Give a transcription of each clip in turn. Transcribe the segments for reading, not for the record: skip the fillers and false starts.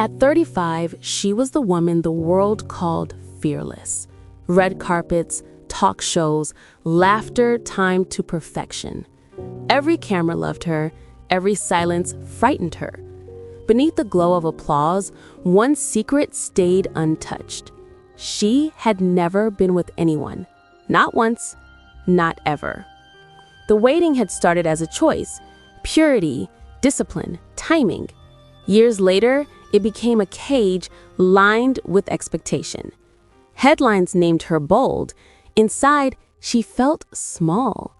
At 35, she was the woman the world called fearless. Red carpets, talk shows, laughter timed to perfection. Every camera loved her, every silence frightened her. Beneath the glow of applause, one secret stayed untouched. She had never been with anyone. Not once, not ever. The waiting had started as a choice: purity, discipline, timing. Years later, it became a cage lined with expectation. Headlines named her bold. Inside, she felt small.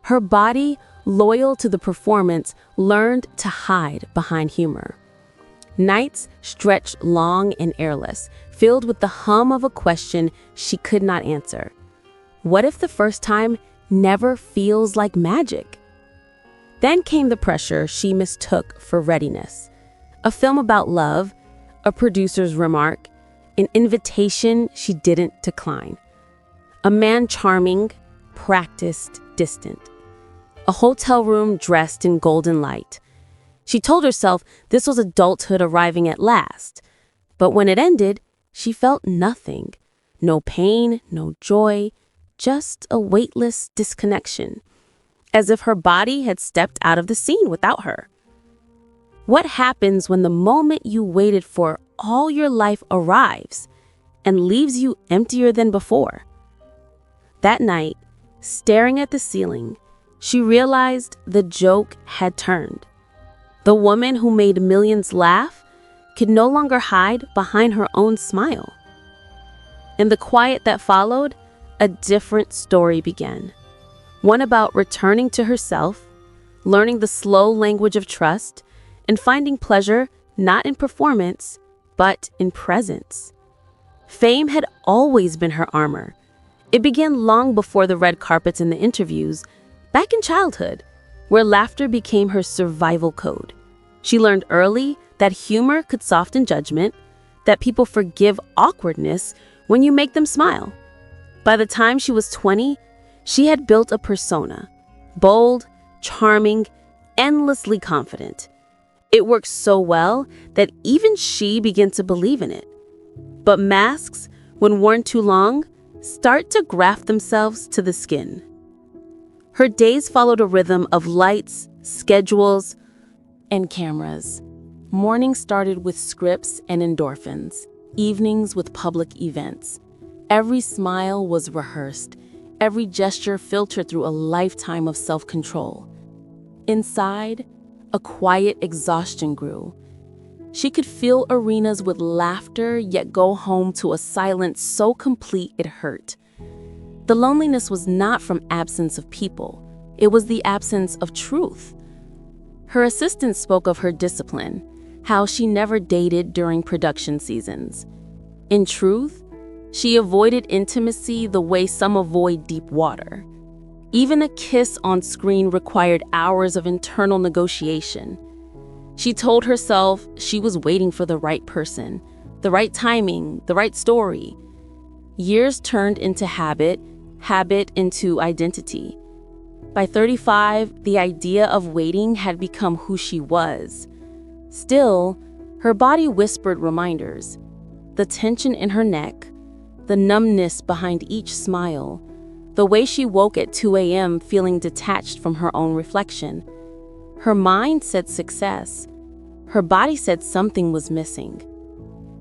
Her body, loyal to the performance, learned to hide behind humor. Nights stretched long and airless, filled with the hum of a question she could not answer. What if the first time never feels like magic? Then came the pressure she mistook for readiness. A film about love, a producer's remark, an invitation she didn't decline. A man charming, practiced, distant. A hotel room dressed in golden light. She told herself this was adulthood arriving at last. But when it ended, she felt nothing. No pain, no joy, just a weightless disconnection. As if her body had stepped out of the scene without her. What happens when the moment you waited for all your life arrives and leaves you emptier than before? That night, staring at the ceiling, she realized the joke had turned. The woman who made millions laugh could no longer hide behind her own smile. In the quiet that followed, a different story began. One about returning to herself, learning the slow language of trust, and finding pleasure not in performance, but in presence. Fame had always been her armor. It began long before the red carpets and the interviews, back in childhood, where laughter became her survival code. She learned early that humor could soften judgment, that people forgive awkwardness when you make them smile. By the time she was 20, she had built a persona, bold, charming, endlessly confident. It worked so well that even she began to believe in it. But masks, when worn too long, start to graft themselves to the skin. Her days followed a rhythm of lights, schedules, and cameras. Mornings started with scripts and endorphins, evenings with public events. Every smile was rehearsed, every gesture filtered through a lifetime of self-control. Inside, a quiet exhaustion grew. She could fill arenas with laughter, yet go home to a silence so complete it hurt. The loneliness was not from absence of people. It was the absence of truth. Her assistant spoke of her discipline, how she never dated during production seasons. In truth, she avoided intimacy the way some avoid deep water. Even a kiss on screen required hours of internal negotiation. She told herself she was waiting for the right person, the right timing, the right story. Years turned into habit, habit into identity. By 35, the idea of waiting had become who she was. Still, her body whispered reminders. The tension in her neck, the numbness behind each smile, the way she woke at 2 a.m. feeling detached from her own reflection. Her mind said success. Her body said something was missing.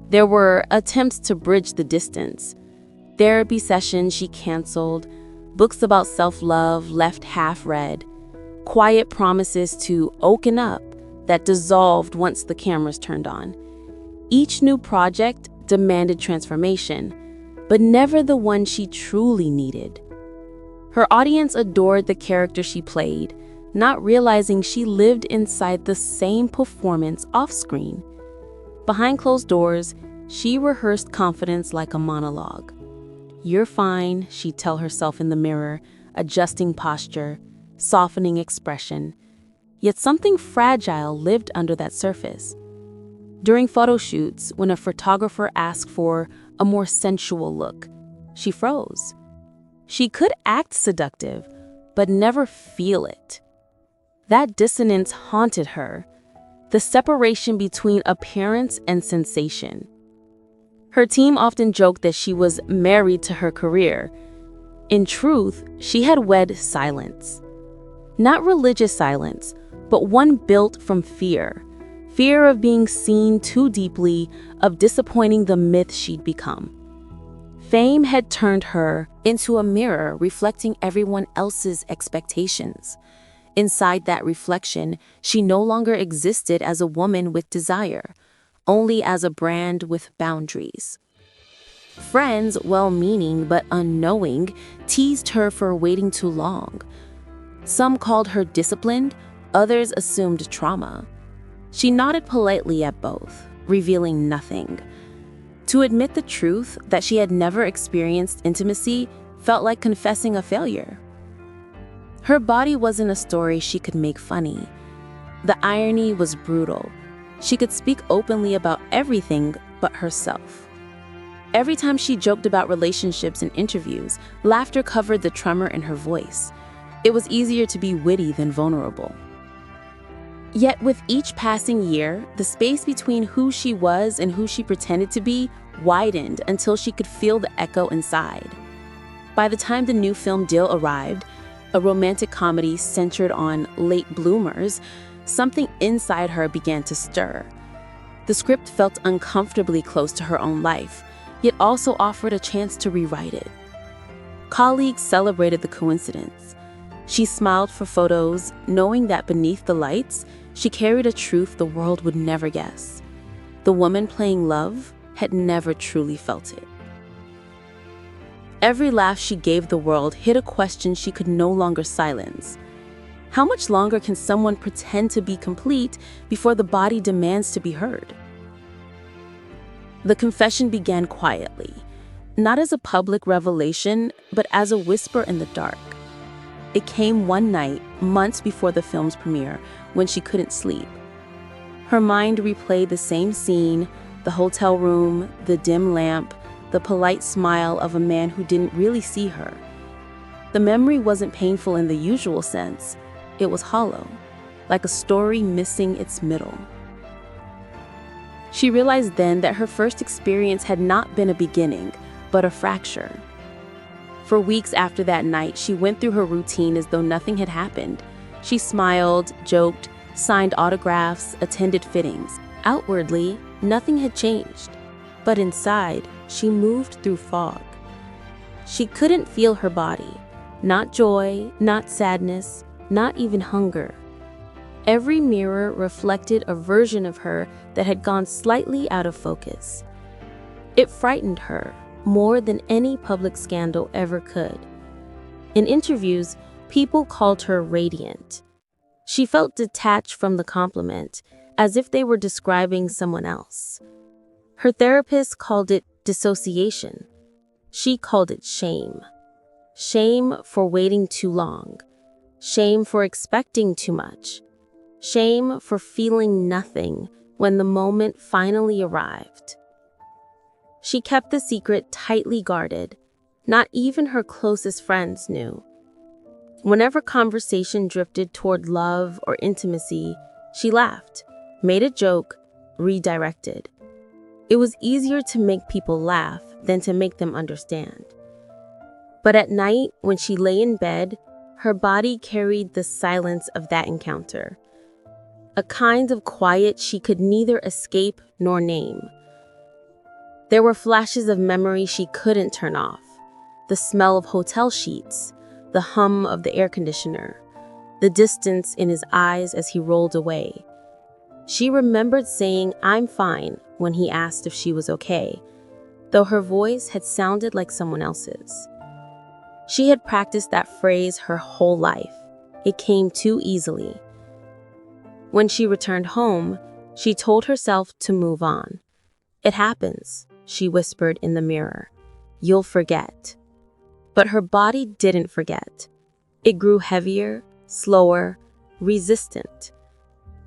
There were attempts to bridge the distance. Therapy sessions she canceled, books about self-love left half-read, quiet promises to open up that dissolved once the cameras turned on. Each new project demanded transformation, but never the one she truly needed. Her audience adored the character she played, not realizing she lived inside the same performance off-screen. Behind closed doors, she rehearsed confidence like a monologue. "You're fine," she'd tell herself in the mirror, adjusting posture, softening expression. Yet something fragile lived under that surface. During photo shoots, when a photographer asked for a more sensual look, she froze. She could act seductive, but never feel it. That dissonance haunted her. the separation between appearance and sensation. Her team often joked that she was married to her career. In truth, she had wed silence. Not religious silence, but one built from fear. Fear of being seen too deeply, of disappointing the myth she'd become. Fame had turned her into a mirror reflecting everyone else's expectations. Inside that reflection, she no longer existed as a woman with desire, only as a brand with boundaries. Friends, well-meaning but unknowing, teased her for waiting too long. Some called her disciplined, others assumed trauma. She nodded politely at both, revealing nothing. To admit the truth that she had never experienced intimacy felt like confessing a failure. Her body wasn't a story she could make funny. The irony was brutal. She could speak openly about everything but herself. Every time she joked about relationships in interviews, laughter covered the tremor in her voice. It was easier to be witty than vulnerable. Yet with each passing year, the space between who she was and who she pretended to be widened until she could feel the echo inside. By the time the new film deal arrived, a romantic comedy centered on late bloomers, something inside her began to stir. The script felt uncomfortably close to her own life, yet also offered a chance to rewrite it. Colleagues celebrated the coincidence. She smiled for photos, knowing that beneath the lights, she carried a truth the world would never guess. The woman playing love had never truly felt it. Every laugh she gave the world hit a question she could no longer silence. How much longer can someone pretend to be complete before the body demands to be heard? The confession began quietly, not as a public revelation, but as a whisper in the dark. It came one night, months before the film's premiere, when she couldn't sleep. Her mind replayed the same scene, the hotel room, the dim lamp, the polite smile of a man who didn't really see her. The memory wasn't painful in the usual sense. It was hollow, like a story missing its middle. She realized then that her first experience had not been a beginning, but a fracture. For weeks after that night, she went through her routine as though nothing had happened. She smiled, joked, signed autographs, attended fittings. Outwardly, nothing had changed, but inside, she moved through fog. She couldn't feel her body, not joy, not sadness, not even hunger. Every mirror reflected a version of her that had gone slightly out of focus. It frightened her more than any public scandal ever could. In interviews, people called her radiant. She felt detached from the compliment, as if they were describing someone else. Her therapist called it dissociation. She called it shame. Shame for waiting too long. Shame for expecting too much. Shame for feeling nothing when the moment finally arrived. She kept the secret tightly guarded. Not even her closest friends knew. Whenever conversation drifted toward love or intimacy, she laughed, made a joke, redirected. It was easier to make people laugh than to make them understand. But at night, when she lay in bed, her body carried the silence of that encounter. A kind of quiet she could neither escape nor name. There were flashes of memory she couldn't turn off. The smell of hotel sheets, the hum of the air conditioner, the distance in his eyes as he rolled away. She remembered saying, "I'm fine," when he asked if she was okay, though her voice had sounded like someone else's. She had practiced that phrase her whole life. It came too easily. When she returned home, she told herself to move on. "It happens," she whispered in the mirror. "You'll forget." But her body didn't forget. It grew heavier, slower, resistant.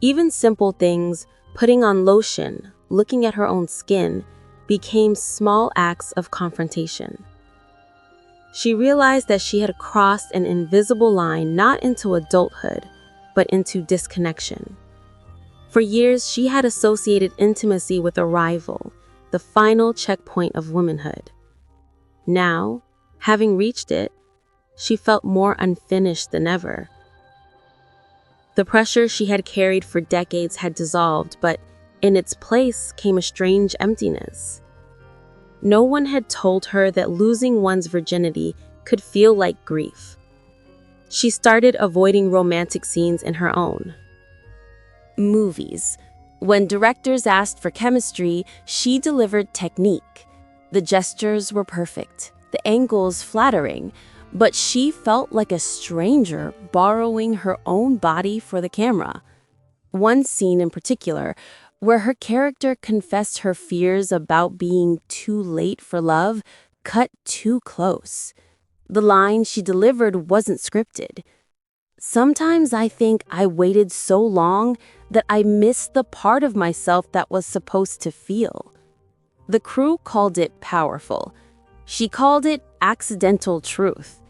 Even simple things, putting on lotion, looking at her own skin, became small acts of confrontation. She realized that she had crossed an invisible line not into adulthood, but into disconnection. For years, she had associated intimacy with arrival, the final checkpoint of womanhood. Now, having reached it, she felt more unfinished than ever. The pressure she had carried for decades had dissolved, but in its place came a strange emptiness. No one had told her that losing one's virginity could feel like grief. She started avoiding romantic scenes in her own. Movies. When directors asked for chemistry, she delivered technique. The gestures were perfect, the angles flattering, but she felt like a stranger borrowing her own body for the camera. One scene in particular, where her character confessed her fears about being too late for love, cut too close. The line she delivered wasn't scripted. Sometimes I think I waited so long that I missed the part of myself that was supposed to feel. The crew called it powerful. She called it accidental truth.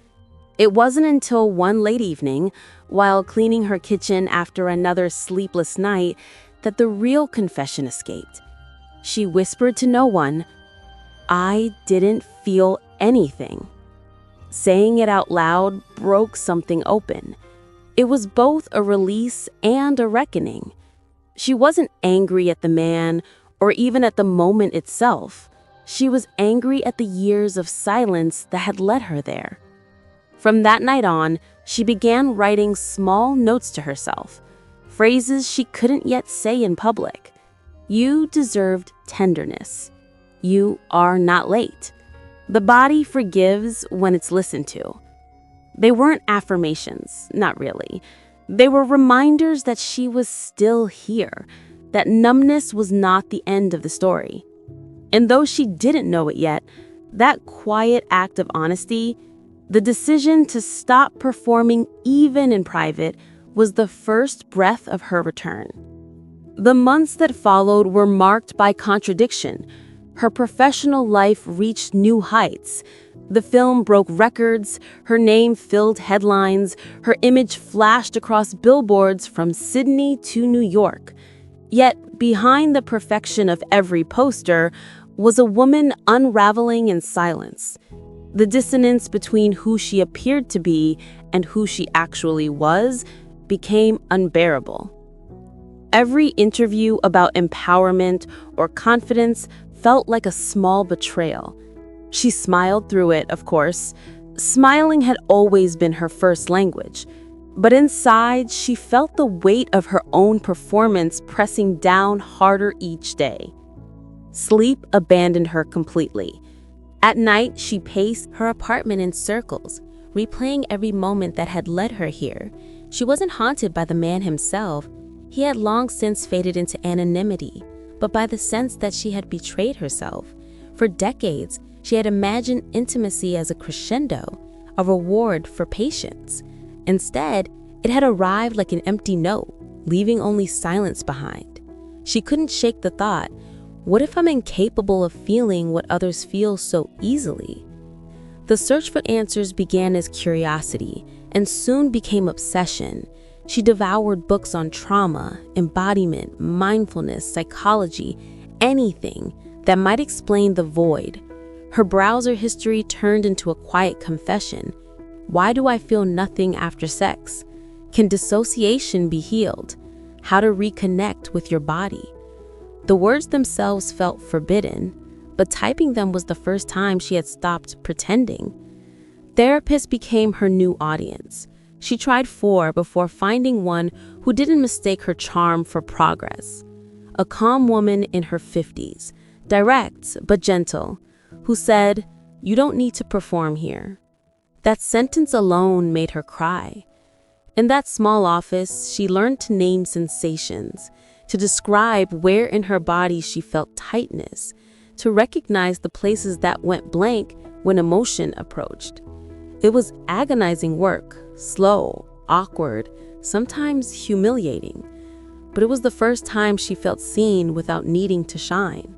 It wasn't until one late evening, while cleaning her kitchen after another sleepless night, that the real confession escaped. She whispered to no one, "I didn't feel anything." Saying it out loud broke something open. It was both a release and a reckoning. She wasn't angry at the man or even at the moment itself. She was angry at the years of silence that had led her there. From that night on, she began writing small notes to herself, phrases she couldn't yet say in public. You deserved tenderness. You are not late. The body forgives when it's listened to. They weren't affirmations, not really. They were reminders that she was still here, that numbness was not the end of the story. And though she didn't know it yet, that quiet act of honesty, the decision to stop performing even in private, was the first breath of her return. The months that followed were marked by contradiction. Her professional life reached new heights. The film broke records, her name filled headlines, her image flashed across billboards from Sydney to New York. Yet, behind the perfection of every poster was a woman unraveling in silence. The dissonance between who she appeared to be and who she actually was became unbearable. Every interview about empowerment or confidence felt like a small betrayal. She smiled through it, of course. Smiling had always been her first language. But inside, she felt the weight of her own performance pressing down harder each day. Sleep abandoned her completely. At night, she paced her apartment in circles, replaying every moment that had led her here. She wasn't haunted by the man himself. He had long since faded into anonymity, but by the sense that she had betrayed herself. For decades, she had imagined intimacy as a crescendo, a reward for patience. Instead, it had arrived like an empty note, leaving only silence behind. She couldn't shake the thought, what if I'm incapable of feeling what others feel so easily? The search for answers began as curiosity and soon became obsession. She devoured books on trauma, embodiment, mindfulness, psychology, anything that might explain the void. Her browser history turned into a quiet confession. Why do I feel nothing after sex? Can dissociation be healed? How to reconnect with your body? The words themselves felt forbidden, but typing them was the first time she had stopped pretending. Therapists became her new audience. She tried 4 before finding one who didn't mistake her charm for progress. A calm woman in her 50s, direct but gentle, who said, "You don't need to perform here." That sentence alone made her cry. In that small office, she learned to name sensations, to describe where in her body she felt tightness, to recognize the places that went blank when emotion approached. It was agonizing work, slow, awkward, sometimes humiliating, but it was the first time she felt seen without needing to shine.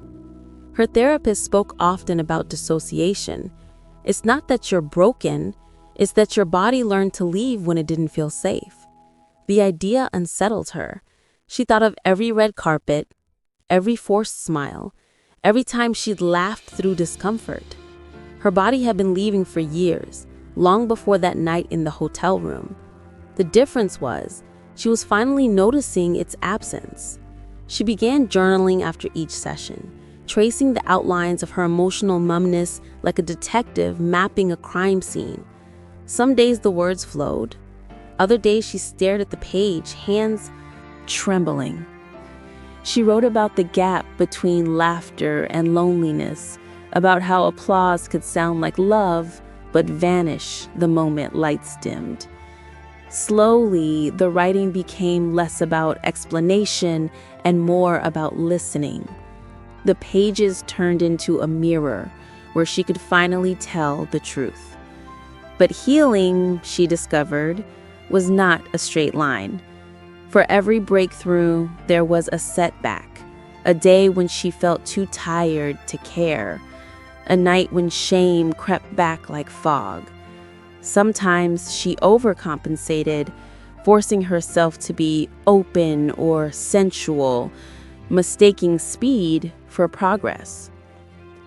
Her therapist spoke often about dissociation. It's not that you're broken, it's that your body learned to leave when it didn't feel safe. The idea unsettled her. She thought of every red carpet, every forced smile, every time she'd laughed through discomfort. Her body had been leaving for years, long before that night in the hotel room. The difference was, she was finally noticing its absence. She began journaling after each session, tracing the outlines of her emotional numbness like a detective mapping a crime scene. Some days the words flowed. Other days she stared at the page, hands trembling. She wrote about the gap between laughter and loneliness, about how applause could sound like love, but vanish the moment lights dimmed. Slowly, the writing became less about explanation and more about listening. The pages turned into a mirror where she could finally tell the truth. But healing, she discovered, was not a straight line. For every breakthrough, there was a setback, a day when she felt too tired to care, a night when shame crept back like fog. Sometimes she overcompensated, forcing herself to be open or sensual, mistaking speed for progress.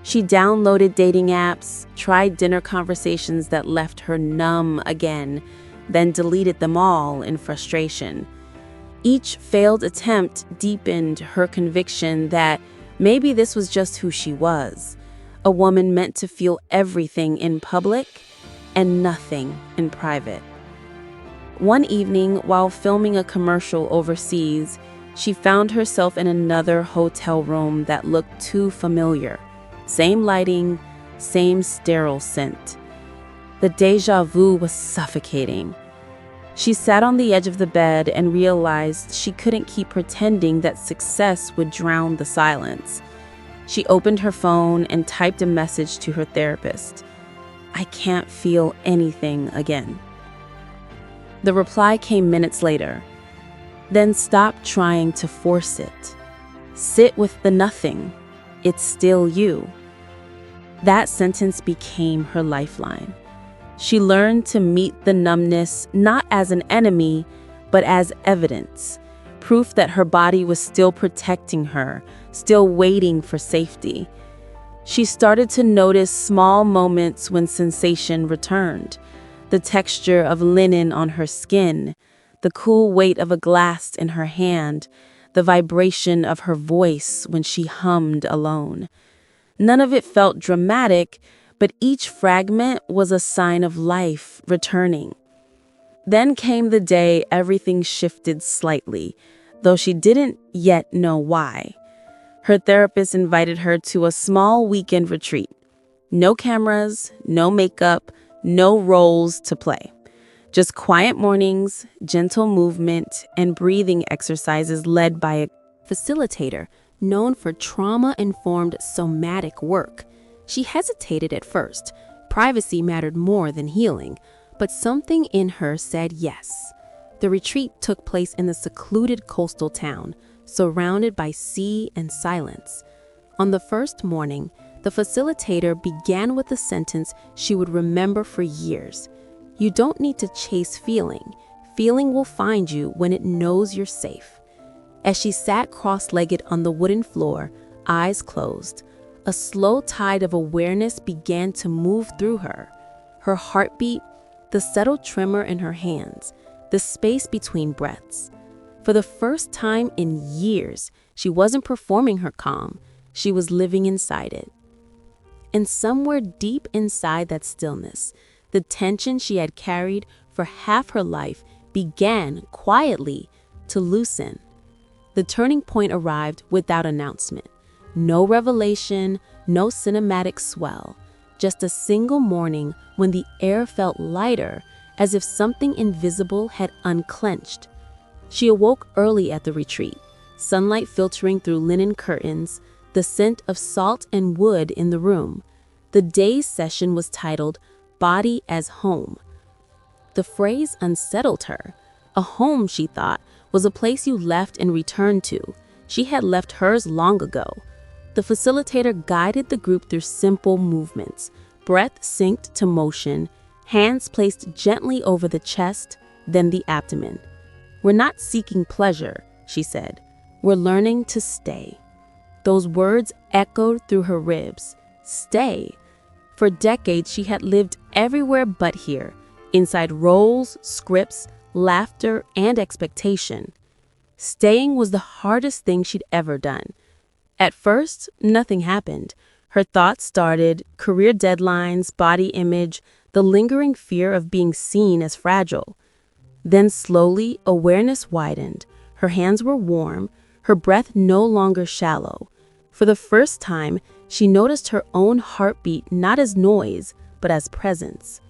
She downloaded dating apps, tried dinner conversations that left her numb again, then deleted them all in frustration. Each failed attempt deepened her conviction that maybe this was just who she was, a woman meant to feel everything in public and nothing in private. One evening, while filming a commercial overseas, she found herself in another hotel room that looked too familiar. Same lighting, same sterile scent. The déjà vu was suffocating. She sat on the edge of the bed and realized she couldn't keep pretending that success would drown the silence. She opened her phone and typed a message to her therapist. "I can't feel anything again." The reply came minutes later. "Then stop trying to force it. Sit with the nothing. It's still you." That sentence became her lifeline. She learned to meet the numbness not as an enemy, but as evidence, proof that her body was still protecting her, still waiting for safety. She started to notice small moments when sensation returned. The texture of linen on her skin, the cool weight of a glass in her hand, the vibration of her voice when she hummed alone. None of it felt dramatic, but each fragment was a sign of life returning. Then came the day everything shifted slightly, though she didn't yet know why. Her therapist invited her to a small weekend retreat. No cameras, no makeup, no roles to play. Just quiet mornings, gentle movement, and breathing exercises led by a facilitator known for trauma-informed somatic work. She hesitated at first. Privacy mattered more than healing, but something in her said yes. The retreat took place in the secluded coastal town, surrounded by sea and silence. On the first morning, the facilitator began with a sentence she would remember for years. "You don't need to chase feeling. Feeling will find you when it knows you're safe." As she sat cross-legged on the wooden floor, eyes closed, a slow tide of awareness began to move through her. Her heartbeat, the subtle tremor in her hands, the space between breaths. For the first time in years, she wasn't performing her calm, she was living inside it. And somewhere deep inside that stillness, the tension she had carried for half her life began quietly to loosen. The turning point arrived without announcement. No revelation, no cinematic swell, just a single morning when the air felt lighter, as if something invisible had unclenched. She awoke early at the retreat, sunlight filtering through linen curtains, the scent of salt and wood in the room. The day's session was titled "Body as Home." The phrase unsettled her. A home, she thought, was a place you left and returned to. She had left hers long ago. The facilitator guided the group through simple movements, breath synced to motion, hands placed gently over the chest, then the abdomen. "We're not seeking pleasure, she said. "We're learning to stay." Those words echoed through her ribs. Stay. For decades, she had lived everywhere but here, inside roles, scripts, laughter, and expectation. Staying was the hardest thing she'd ever done. At first, nothing happened. Her thoughts started, career deadlines, body image, the lingering fear of being seen as fragile. Then slowly, awareness widened. Her hands were warm, her breath no longer shallow. For the first time, she noticed her own heartbeat not as noise, but as presence.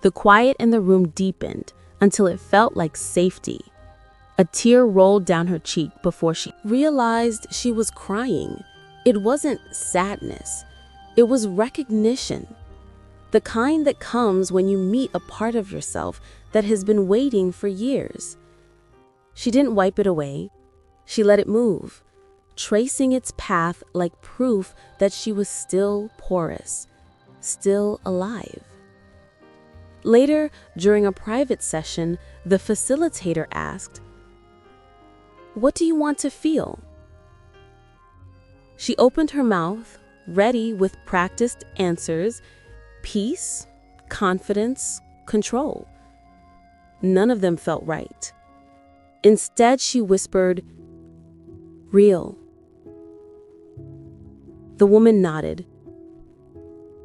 The quiet in the room deepened until it felt like safety. A tear rolled down her cheek before she realized she was crying. It wasn't sadness. It was recognition. The kind that comes when you meet a part of yourself that has been waiting for years. She didn't wipe it away. She let it move, tracing its path like proof that she was still porous, still alive. Later, during a private session, the facilitator asked, "What do you want to feel?" She opened her mouth, ready with practiced answers: peace, confidence, control. None of them felt right. Instead, she whispered, "Real." The woman nodded.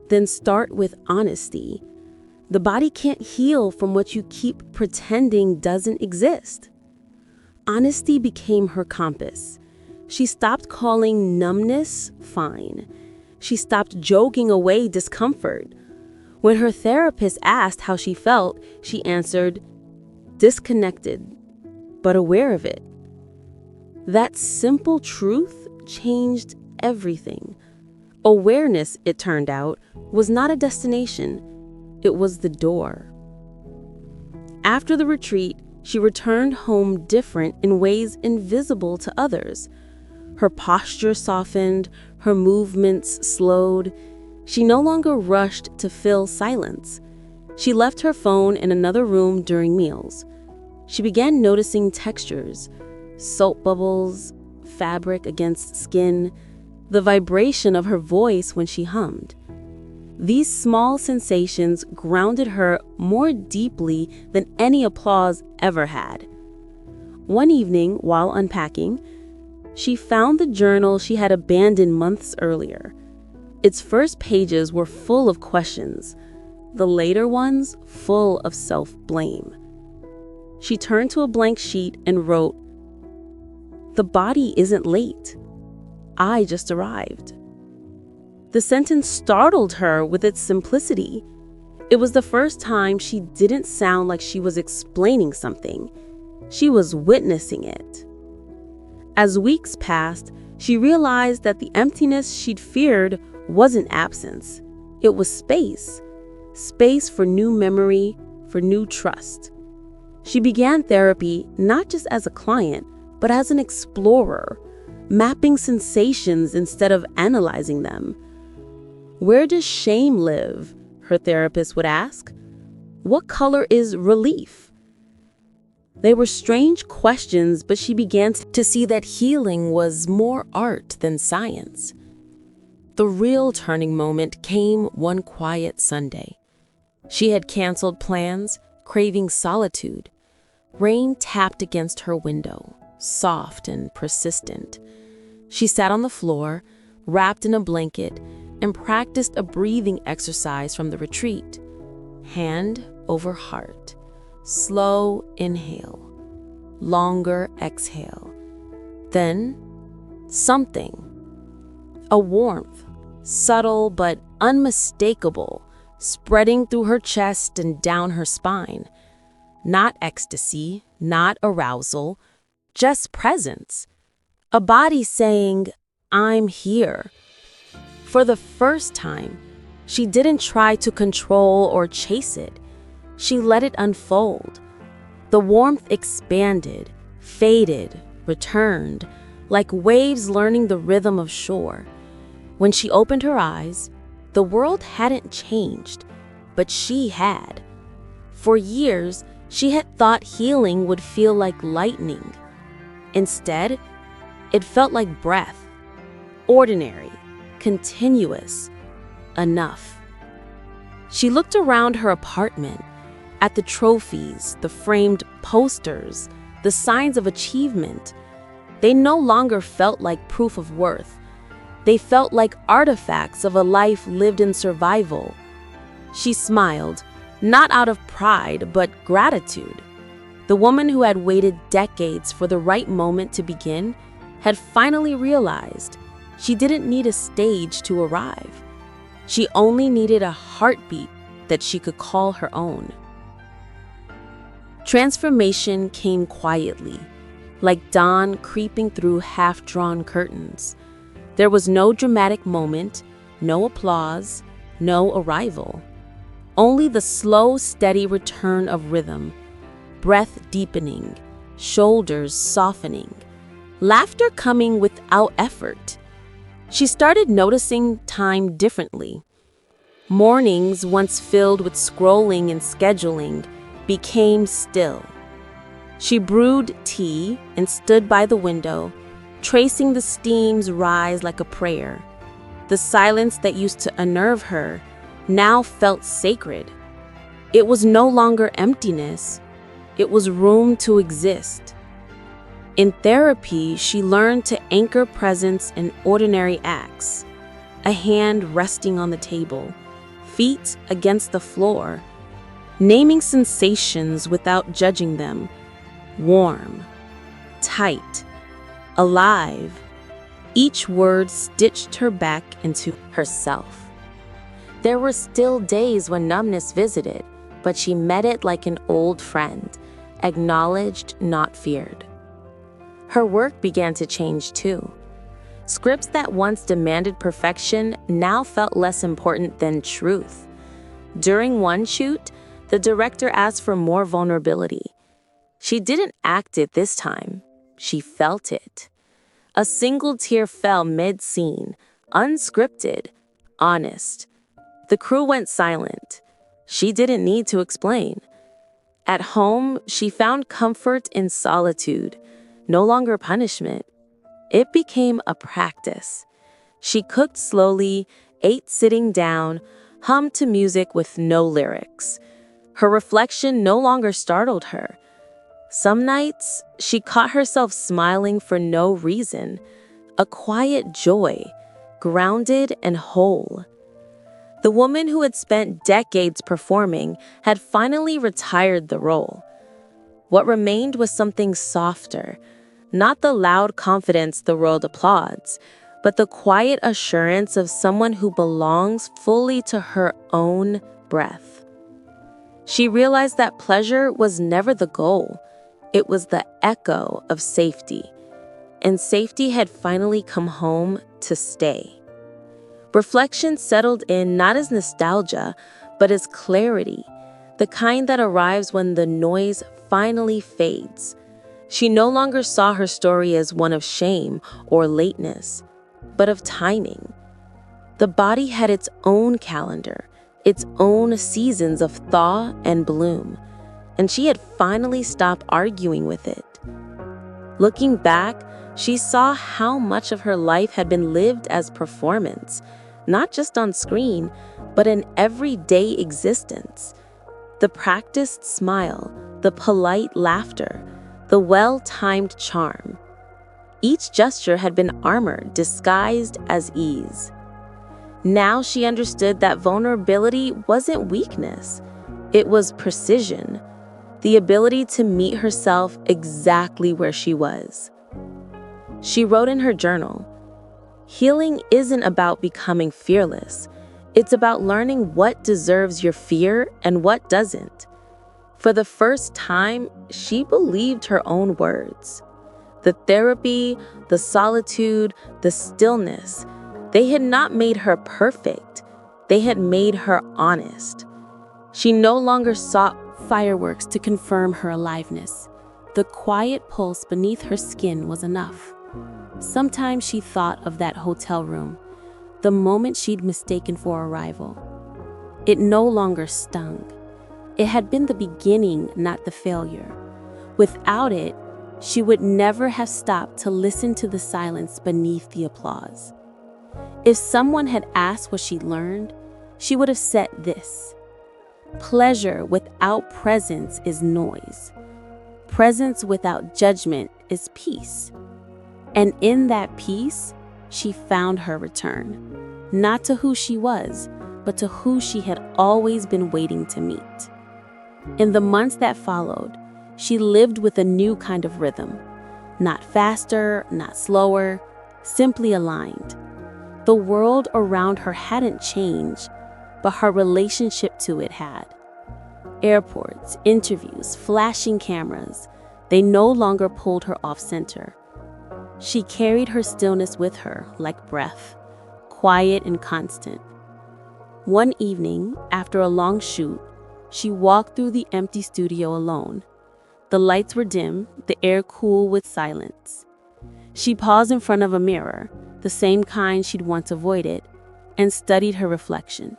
"Then start with honesty. The body can't heal from what you keep pretending doesn't exist." Honesty became her compass. She stopped calling numbness fine. She stopped joking away discomfort. When her therapist asked how she felt, she answered, "Disconnected, but aware of it." That simple truth changed everything. Awareness, it turned out, was not a destination. It was the door. After the retreat, she returned home different in ways invisible to others. Her posture softened, her movements slowed. She no longer rushed to fill silence. She left her phone in another room during meals. She began noticing textures, soap bubbles, fabric against skin, the vibration of her voice when she hummed. These small sensations grounded her more deeply than any applause ever had. One evening, while unpacking, she found the journal she had abandoned months earlier. Its first pages were full of questions, the later ones full of self-blame. She turned to a blank sheet and wrote, "The body isn't late. I just arrived." The sentence startled her with its simplicity. It was the first time she didn't sound like she was explaining something. She was witnessing it. As weeks passed, she realized that the emptiness she'd feared wasn't absence. It was space. Space for new memory, for new trust. She began therapy not just as a client, but as an explorer, mapping sensations instead of analyzing them. "Where does shame live?" her therapist would ask. "What color is relief?" They were strange questions, but she began to see that healing was more art than science. The real turning moment came one quiet Sunday. She had canceled plans, craving solitude. Rain tapped against her window, soft and persistent. She sat on the floor, wrapped in a blanket, and practiced a breathing exercise from the retreat. Hand over heart. Slow inhale. Longer exhale. Then, something. A warmth, subtle but unmistakable, spreading through her chest and down her spine. Not ecstasy, not arousal, just presence. A body saying, "I'm here." For the first time, she didn't try to control or chase it. She let it unfold. The warmth expanded, faded, returned, like waves learning the rhythm of shore. When she opened her eyes, the world hadn't changed, but she had. For years, she had thought healing would feel like lightning. Instead, it felt like breath, ordinary, continuous, enough. She looked around her apartment, at the trophies, the framed posters, the signs of achievement. They no longer felt like proof of worth. They felt like artifacts of a life lived in survival. She smiled, not out of pride, but gratitude. The woman who had waited decades for the right moment to begin had finally realized she didn't need a stage to arrive. She only needed a heartbeat that she could call her own. Transformation came quietly, like dawn creeping through half-drawn curtains. There was no dramatic moment, no applause, no arrival. Only the slow, steady return of rhythm, breath deepening, shoulders softening, laughter coming without effort. She started noticing time differently. Mornings, once filled with scrolling and scheduling, became still. She brewed tea and stood by the window, tracing the steam's rise like a prayer. The silence that used to unnerve her now felt sacred. It was no longer emptiness, it was room to exist. In therapy, she learned to anchor presence in ordinary acts. A hand resting on the table, feet against the floor, naming sensations without judging them. Warm, tight, alive. Each word stitched her back into herself. There were still days when numbness visited, but she met it like an old friend, acknowledged, not feared. Her work began to change too. Scripts that once demanded perfection now felt less important than truth. During one shoot, the director asked for more vulnerability. She didn't act it this time. She felt it. A single tear fell mid-scene, unscripted, honest. The crew went silent. She didn't need to explain. At home, she found comfort in solitude, no longer punishment. It became a practice. She cooked slowly, ate sitting down, hummed to music with no lyrics. Her reflection no longer startled her. Some nights, she caught herself smiling for no reason, a quiet joy, grounded and whole. The woman who had spent decades performing had finally retired the role. What remained was something softer, not the loud confidence the world applauds, but the quiet assurance of someone who belongs fully to her own breath. She realized that pleasure was never the goal. It was the echo of safety, and safety had finally come home to stay. Reflection settled in not as nostalgia, but as clarity, the kind that arrives when the noise finally fades. She no longer saw her story as one of shame or lateness, but of timing. The body had its own calendar, its own seasons of thaw and bloom, and she had finally stopped arguing with it. Looking back, she saw how much of her life had been lived as performance, not just on screen, but in everyday existence. The practiced smile, the polite laughter, the well-timed charm. Each gesture had been armor disguised as ease. Now she understood that vulnerability wasn't weakness. It was precision, the ability to meet herself exactly where she was. She wrote in her journal, "Healing isn't about becoming fearless. It's about learning what deserves your fear and what doesn't." For the first time, she believed her own words. The therapy, the solitude, the stillness, they had not made her perfect. They had made her honest. She no longer sought fireworks to confirm her aliveness. The quiet pulse beneath her skin was enough. Sometimes she thought of that hotel room, the moment she'd mistaken for arrival. It no longer stung. It had been the beginning, not the failure. Without it, she would never have stopped to listen to the silence beneath the applause. If someone had asked what she'd learned, she would have said this: pleasure without presence is noise. Presence without judgment is peace. And in that peace, she found her return, not to who she was, but to who she had always been waiting to meet. In the months that followed, she lived with a new kind of rhythm, not faster, not slower, simply aligned. The world around her hadn't changed, but her relationship to it had. Airports, interviews, flashing cameras, they no longer pulled her off center. She carried her stillness with her like breath, quiet and constant. One evening, after a long shoot, she walked through the empty studio alone. The lights were dim, the air cool with silence. She paused in front of a mirror, the same kind she'd once avoided, and studied her reflection.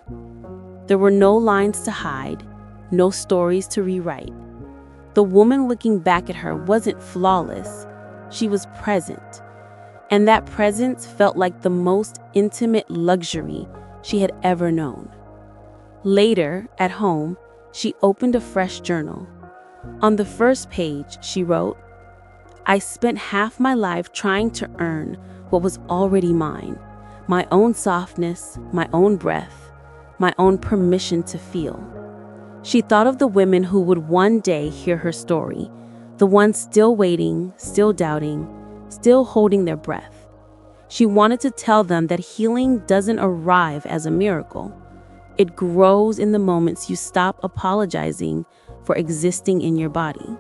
There were no lines to hide, no stories to rewrite. The woman looking back at her wasn't flawless. She was present, and that presence felt like the most intimate luxury she had ever known. Later, at home, she opened a fresh journal. On the first page, she wrote, "I spent half my life trying to earn what was already mine, my own softness, my own breath, my own permission to feel." She thought of the women who would one day hear her story, the ones still waiting, still doubting, still holding their breath. She wanted to tell them that healing doesn't arrive as a miracle. It grows in the moments you stop apologizing for existing in your body.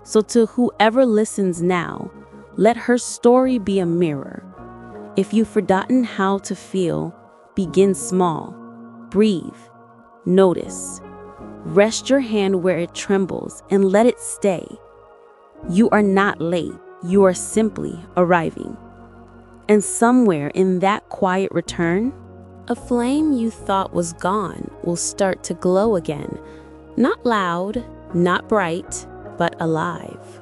So to whoever listens now, let her story be a mirror. If you've forgotten how to feel, begin small. Breathe. Notice. Rest your hand where it trembles and let it stay. You are not late. You are simply arriving. And somewhere in that quiet return, a flame you thought was gone will start to glow again. Not loud, not bright, but alive.